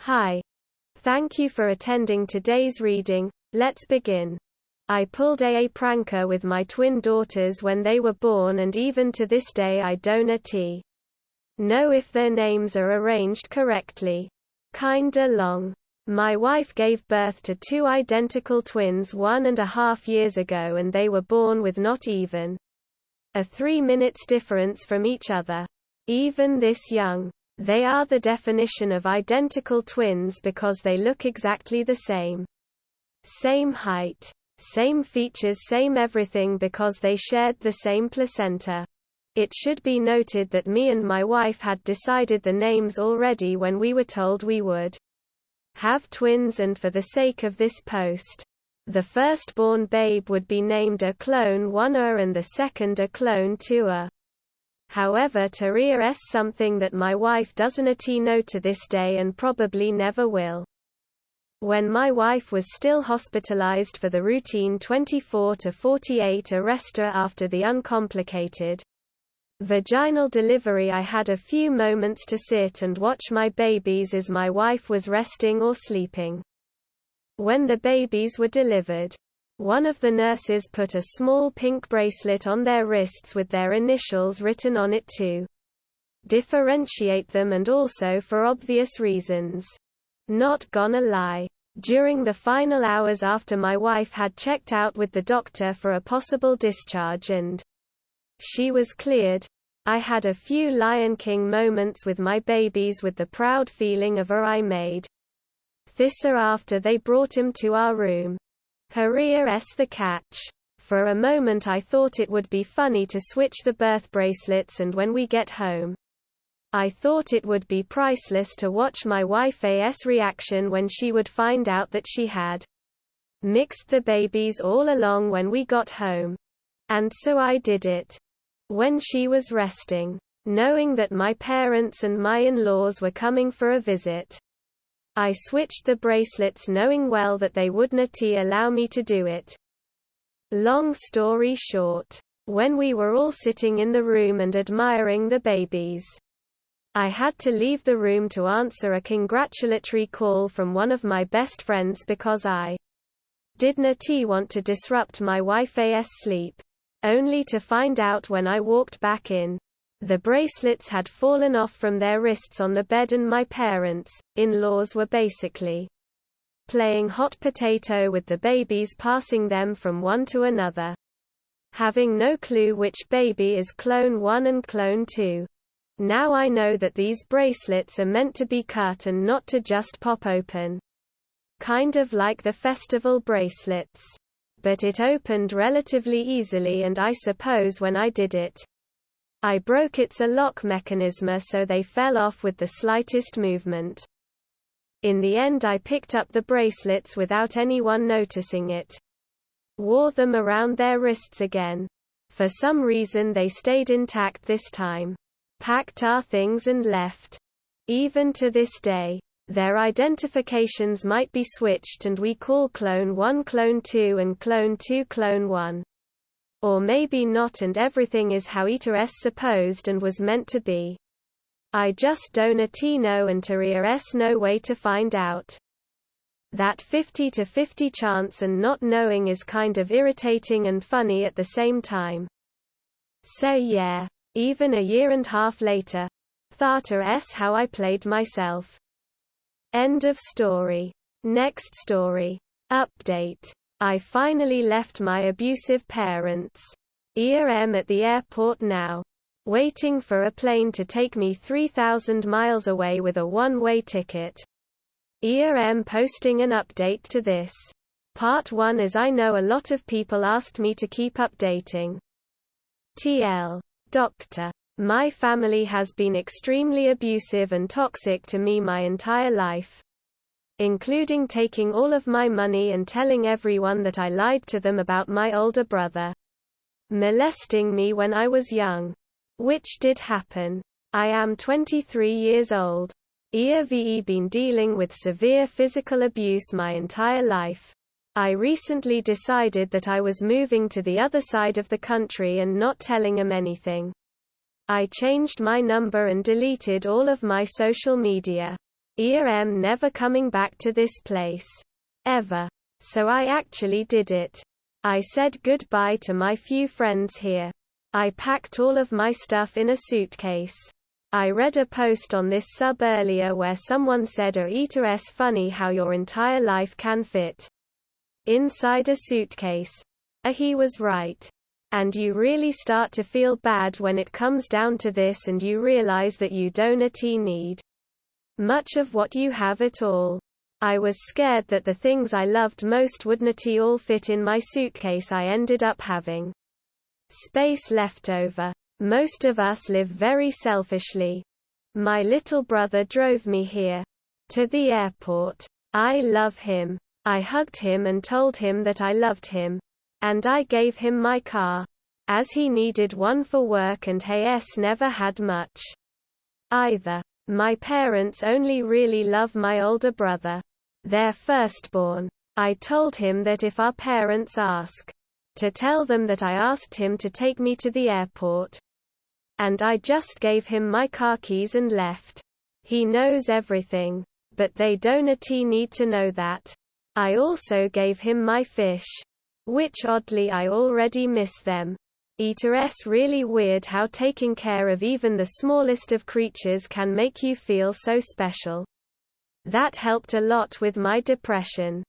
Hi. Thank you for attending today's reading. Let's begin. I pulled a pranker with my twin daughters when they were born, and even to this day I don't know if their names are arranged correctly. Kinda long. My wife gave birth to two identical twins 1.5 years ago, and they were born with not even a 3 minutes difference from each other. Even this young. They are the definition of identical twins because they look exactly the same. Same height. Same features, same everything, because they shared the same placenta. It should be noted that me and my wife had decided the names already when we were told we would have twins, and for the sake of this post, the firstborn babe would be named a clone 1A and the second a clone 2A. However, Taria is something that my wife doesn't know to this day and probably never will. When my wife was still hospitalized for the routine 24 to 48 arresta after the uncomplicated vaginal delivery, I had a few moments to sit and watch my babies as my wife was resting or sleeping. When the babies were delivered, one of the nurses put a small pink bracelet on their wrists with their initials written on it to differentiate them, and also for obvious reasons. Not gonna lie. During the final hours after my wife had checked out with the doctor for a possible discharge and she was cleared, I had a few Lion King moments with my babies, with the proud feeling of I made thissa after they brought him to our room. Here's the catch. For a moment I thought it would be funny to switch the birth bracelets, and when we get home, I thought it would be priceless to watch my wife's reaction when she would find out that she had mixed the babies all along when we got home. And so I did it. When she was resting, knowing that my parents and my in-laws were coming for a visit, I switched the bracelets, knowing well that they wouldn't allow me to do it. Long story short, when we were all sitting in the room and admiring the babies, I had to leave the room to answer a congratulatory call from one of my best friends because I didn't want to disrupt my wife's sleep, only to find out when I walked back in, the bracelets had fallen off from their wrists on the bed, and my parents, in-laws, were basically playing hot potato with the babies, passing them from one to another, having no clue which baby is clone 1 and clone 2. Now I know that these bracelets are meant to be cut and not to just pop open. Kind of like the festival bracelets. But it opened relatively easily, and I suppose when I did it, I broke its lock mechanism, so they fell off with the slightest movement. In the end I picked up the bracelets without anyone noticing it. Wore them around their wrists again. For some reason they stayed intact this time. Packed our things and left. Even to this day, their identifications might be switched and we call clone 1 clone 2 and clone 2 clone 1. Or maybe not, and everything is how Ita's supposed and was meant to be. I just don't know, and Taria's no way to find out. That 50-50 chance and not knowing is kind of irritating and funny at the same time. So yeah, even 1.5 years later, that's how I played myself. End of story. Next story. Update. I finally left my abusive parents. I'm at the airport now, waiting for a plane to take me 3,000 miles away with a one-way ticket. I'm posting an update to this. Part 1, as I know a lot of people asked me to keep updating. TL. Doctor. My family has been extremely abusive and toxic to me my entire life, including taking all of my money and telling everyone that I lied to them about my older brother molesting me when I was young. Which did happen. I am 23 years old. I've been dealing with severe physical abuse my entire life. I recently decided that I was moving to the other side of the country and not telling them anything. I changed my number and deleted all of my social media. I'm never coming back to this place. Ever. So I actually did it. I said goodbye to my few friends here. I packed all of my stuff in a suitcase. I read a post on this sub earlier where someone said it's funny how your entire life can fit inside a suitcase. He was right. And you really start to feel bad when it comes down to this and you realize that you don't need much of what you have at all. I was scared that the things I loved most wouldn't all fit in my suitcase. I ended up having space left over. Most of us live very selfishly. My little brother drove me here to the airport. I love him. I hugged him and told him that I loved him. And I gave him my car, as he needed one for work and he's never had much either. My parents only really love my older brother. Their firstborn. I told him that if our parents ask, to tell them that I asked him to take me to the airport. And I just gave him my car keys and left. He knows everything. But they don't need to know that. I also gave him my fish. Which oddly I already miss them. It's really weird how taking care of even the smallest of creatures can make you feel so special. That helped a lot with my depression.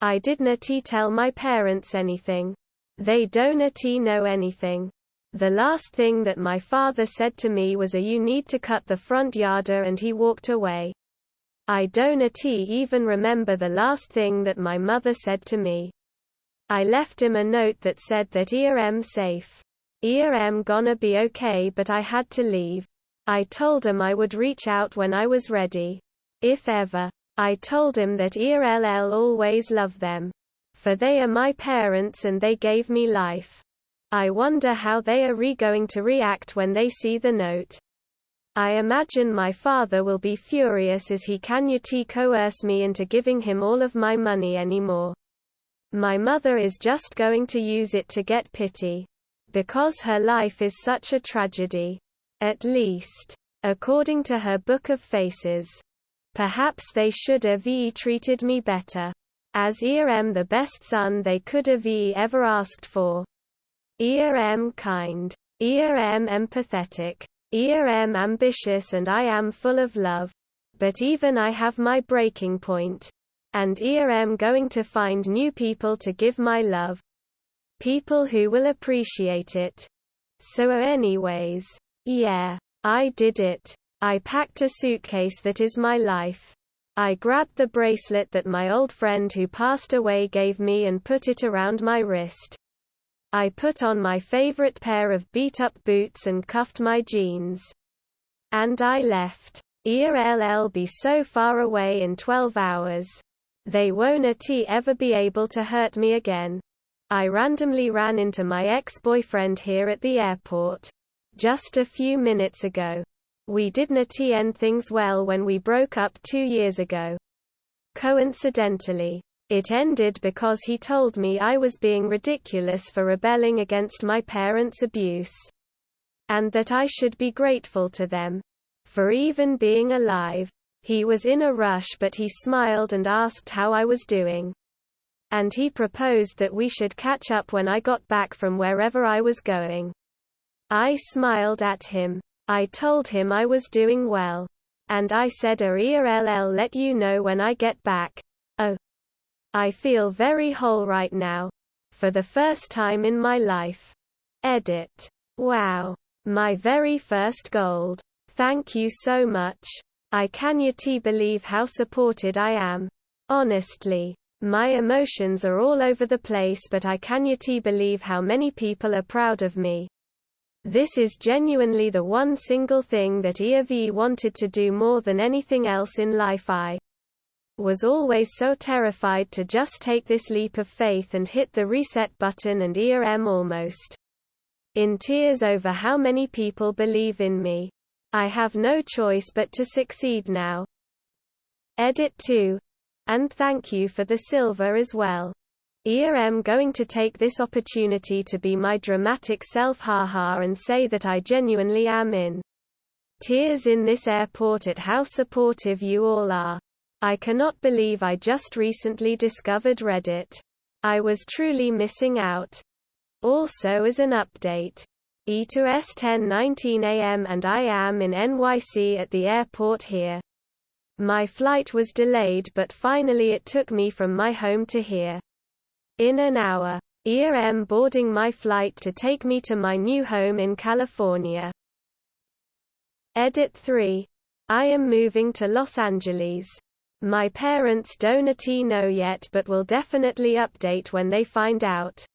I didn't tell my parents anything. They don't know anything. The last thing that my father said to me was you need to cut the front yard and he walked away. I don't even remember the last thing that my mother said to me. I left him a note that said that I'm safe. I'm gonna be okay, but I had to leave. I told him I would reach out when I was ready. If ever. I told him that I'll always love them. For they are my parents and they gave me life. I wonder how they are going to react when they see the note. I imagine my father will be furious as he can't coerce me into giving him all of my money anymore. My mother is just going to use it to get pity. Because her life is such a tragedy. At least, according to her book of faces. Perhaps they should have treated me better. As I'm the best son they could have ever asked for. I'm kind. I'm empathetic. I'm ambitious and I am full of love. But even I have my breaking point. And I'm going to find new people to give my love. People who will appreciate it. So anyways. Yeah. I did it. I packed a suitcase that is my life. I grabbed the bracelet that my old friend who passed away gave me and put it around my wrist. I put on my favorite pair of beat-up boots and cuffed my jeans. And I left. I'll be so far away in 12 hours. They won't ever be able to hurt me again. I randomly ran into my ex-boyfriend here at the airport. Just a few minutes ago. We didn't end things well when we broke up 2 years ago. Coincidentally, it ended because he told me I was being ridiculous for rebelling against my parents' abuse. And that I should be grateful to them. For even being alive. He was in a rush but he smiled and asked how I was doing. And he proposed that we should catch up when I got back from wherever I was going. I smiled at him. I told him I was doing well. And I said I'll let you know when I get back. Oh. I feel very whole right now. For the first time in my life. Edit. Wow. My very first gold. Thank you so much. I can't believe how supported I am. Honestly. My emotions are all over the place but I can't believe how many people are proud of me. This is genuinely the one single thing that I wanted to do more than anything else in life. I was always so terrified to just take this leap of faith and hit the reset button and I'm almost in tears over how many people believe in me. I have no choice but to succeed now. Edit 2. And thank you for the silver as well. I'm going to take this opportunity to be my dramatic self haha and say that I genuinely am in Tears in this airport at how supportive you all are. I cannot believe I just recently discovered Reddit. I was truly missing out. Also as an update. E2S 10:19 a.m. and I am in NYC at the airport here. My flight was delayed but finally it took me from my home to here. In an hour. I'm boarding my flight to take me to my new home in California. Edit 3. I am moving to Los Angeles. My parents don't know yet but will definitely update when they find out.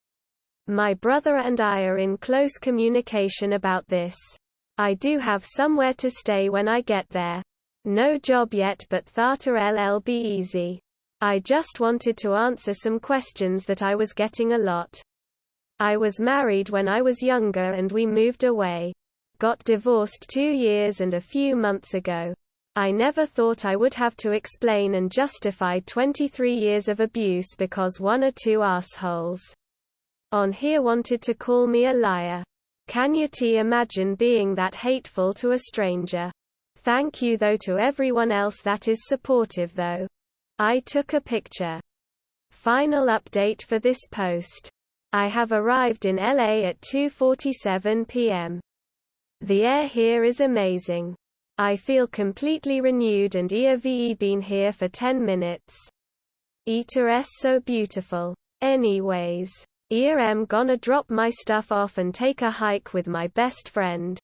My brother and I are in close communication about this. I do have somewhere to stay when I get there. No job yet but thought it'll be easy. I just wanted to answer some questions that I was getting a lot. I was married when I was younger and we moved away. Got divorced 2 years and a few months ago. I never thought I would have to explain and justify 23 years of abuse because 1 or 2 assholes on here wanted to call me a liar. Can you imagine being that hateful to a stranger? Thank you though to everyone else that is supportive though. I took a picture. Final update for this post. I have arrived in LA at 2:47 p.m. The air here is amazing. I feel completely renewed and I've been here for 10 minutes. It's so beautiful. Anyways, I'm gonna drop my stuff off and take a hike with my best friend.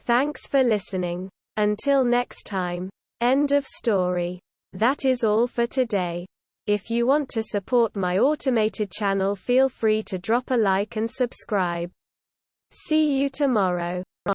Thanks for listening. Until next time. End of story. That is all for today. If you want to support my automated channel, feel free to drop a like and subscribe. See you tomorrow.